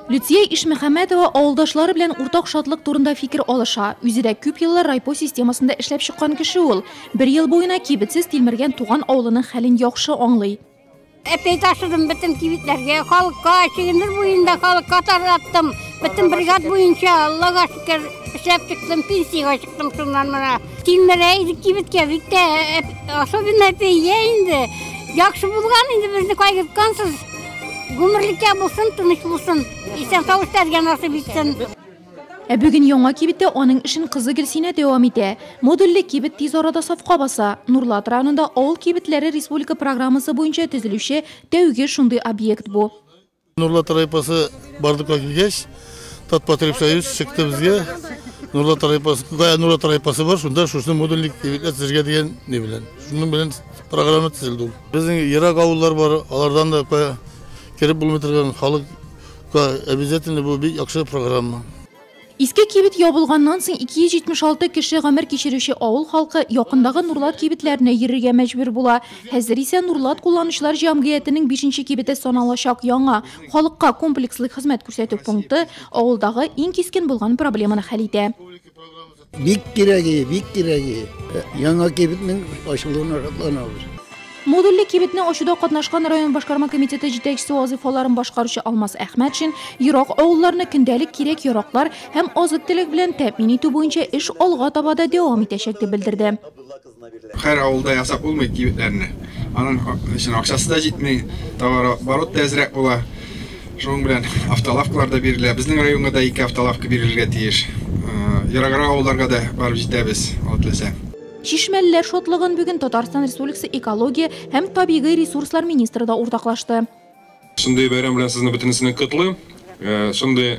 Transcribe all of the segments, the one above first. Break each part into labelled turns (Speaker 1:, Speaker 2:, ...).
Speaker 1: Люция Ишмөхәмәтова авылдашлары белән уртак шатлык турында фикер алыша. Үзе дә күп еллар райпо системасында эшләп чыккан кеше ул. Бер ел буена кибетсез тилмергән туган авылының хәлен яхшы аңлый.
Speaker 2: Әпәй ташыдым бөтен кибетләргә, халыкка, чигендер буенда халыкка тараттым. Бөтен бригад буенча, Аллага шөкер, эшләп чыктым, пенсияга чыктым шуннан менә. Тилмерә кибеткә бик тә особенно әпәйгә инде. Яхшы булган инде безне кайгырткансыз. Гомерлеккә булсын, тыныч булсын. Исән тавыштарга насыйп итсен.
Speaker 1: Бүген яңа кибеттә аның эшен кызы Гөлсинә дәвам итә. Модульле кибет тиз арада сафка баса. Нурлат районында авыл кибетләре республика программасы буенча төзелүче тәүге шундый объект бу.
Speaker 3: Нурлат райпасы бардыкка килгәч, Татпотребсоюз чыкты безгә. Нурлат райпасы бар, шунда шушы модульле кибетләр төзергә дигән не белән. Шуның белән программа төзелде. Безнең ерак авыллар бар, алардан да кереп булмый торган халыкка обязательно бу бик яхшы программа.
Speaker 1: Иске кибет ябылганнан соң 276 кеше гомер кичерүче авыл халкы якындагы Нурлат кибетләренә йөрергә мәҗбүр була. Хәзер исә Нурлат кулланучылар җәмгыятенең 5нче кибете саналачак яңа халыкка комплекслы хезмәт күрсәтү пункты авылдагы иң кискен булган проблеманы хәл итә.
Speaker 4: Бик кирәге. Яңа кибетнең ачылуына шатланабыз.
Speaker 1: Модульле кибетне ачуда катнашкан район башкарма комитеты җитәкчесе вазифаларын башкаручы Алмаз Әхмәтшин ерак авылларны көндәлек кирәк яраклар һәм азык-төлек белән тәэмин итү буенча эш алга таба да дәвам итәчәк дип белдерде.
Speaker 5: Һәр авылда ясап булмый кибетләрне. Аның өчен акчасы да җитмәй, товарооборот да әзрәк була. Шуның белән автолавкалар да бирелә. Безнең районга да 2 автолавка бирелергә тиеш. Ераграк авылларга да барып җитәбез, атласа.
Speaker 1: Шишмәлләр шатлыгын бүген Татарстан Республикасы экология һәм табигый ресурслар министры да уртаклашты.
Speaker 6: Шундый бәйрәм белән сезне бөтенесен котлыйм. Шундый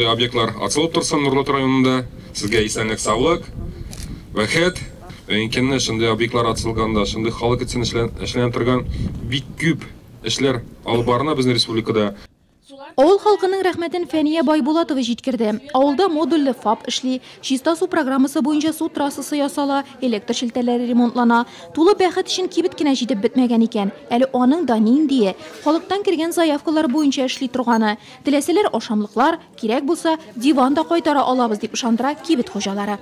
Speaker 6: объектлар ачылып торсын Нурлат районында. Сезгә исәнлек, саулык, бәхет. Икенне шундый объектлар ачылганда, шундый халык өчен эшләнеп торган бик күп эшләр алып барына безнең республикада.
Speaker 1: Авыл халкының рәхмәтен Фәния Байбулатова җиткерде. Авылда модульле ФАП эшли, чиста су программасы буенча су трассасы ясала, электр шелтәләре ремонтлана. Тулы бәхет өчен кибет кенә җитеп бетмәгән икән. Әле аның да нинди халыктан кергән заявкалар буенча эшли торганы. Теләсәләр ашамлыклар, кирәк булса, диван да кайтара алабыз дип ышандыра кибет хуҗалары.